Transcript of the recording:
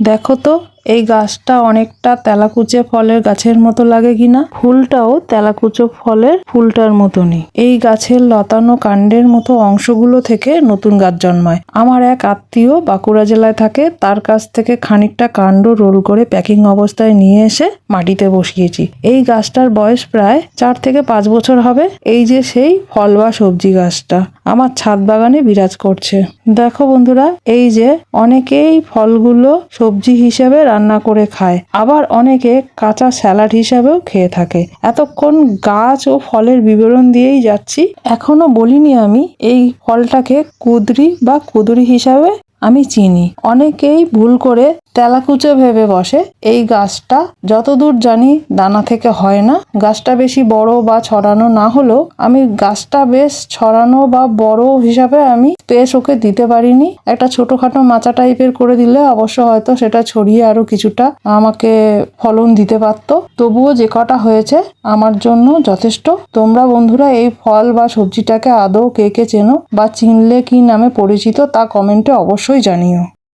দেখো তো এই গাছটা অনেকটা তেলাকুচে ফলের গাছের মতো লাগে কিনা। ফুলটাও তেলাকুচো ফলের ফুলটার মতনই। এই গাছের লতানো কাণ্ডের মতো অংশগুলো থেকে নতুন গাছ জন্মায়। আমার এক আত্মীয় বাঁকুড়া জেলায় থাকে, তার কাছ থেকে খানিকটা কাণ্ড রোল করে প্যাকিং অবস্থায় নিয়ে এসে মাটিতে বসিয়েছি। এই গাছটার বয়স প্রায় 4 থেকে 5 বছর হবে। এই যে সেই ফল বা সবজি গাছটা আমার ছাদ বাগানে বিরাজ করছে। দেখো বন্ধুরা, এই যে অনেকেই ফলগুলো সবজি হিসেবে রান্না করে খায়, আবার অনেকে কাঁচা স্যালাড হিসাবেও খেয়ে থাকে। এতক্ষণ গাছ ও ফলের বিবরণ দিয়েই যাচ্ছি, এখনো বলিনি আমি এই ফলটাকে কুঁদরি বা কুঁদরি হিসাবে আমি চিনি। অনেকেই ভুল করে তেলাকুচো ভেবে বসে। এই গাছটা যতদূর জানি দানা থেকে হয় না। গাছটা বেশি বড় বা ছড়ানো না হলেও আমি গাছটা বেশ ছড়ানো বা বড় হিসাবে আমি স্পেস ওকে দিতে পারিনি। একটা ছোটখাটো মাচা টাইপের করে দিলে অবশ্য হয়তো সেটা ছড়িয়ে আরো কিছুটা আমাকে ফলন দিতে পারতো। তবুও যে কটা হয়েছে আমার জন্য যথেষ্ট। তোমরা বন্ধুরা এই ফল বা সবজিটাকে আদৌ কে কে চেনো বা চিনলে কি নামে পরিচিত তা কমেন্টে অবশ্যই জানিও।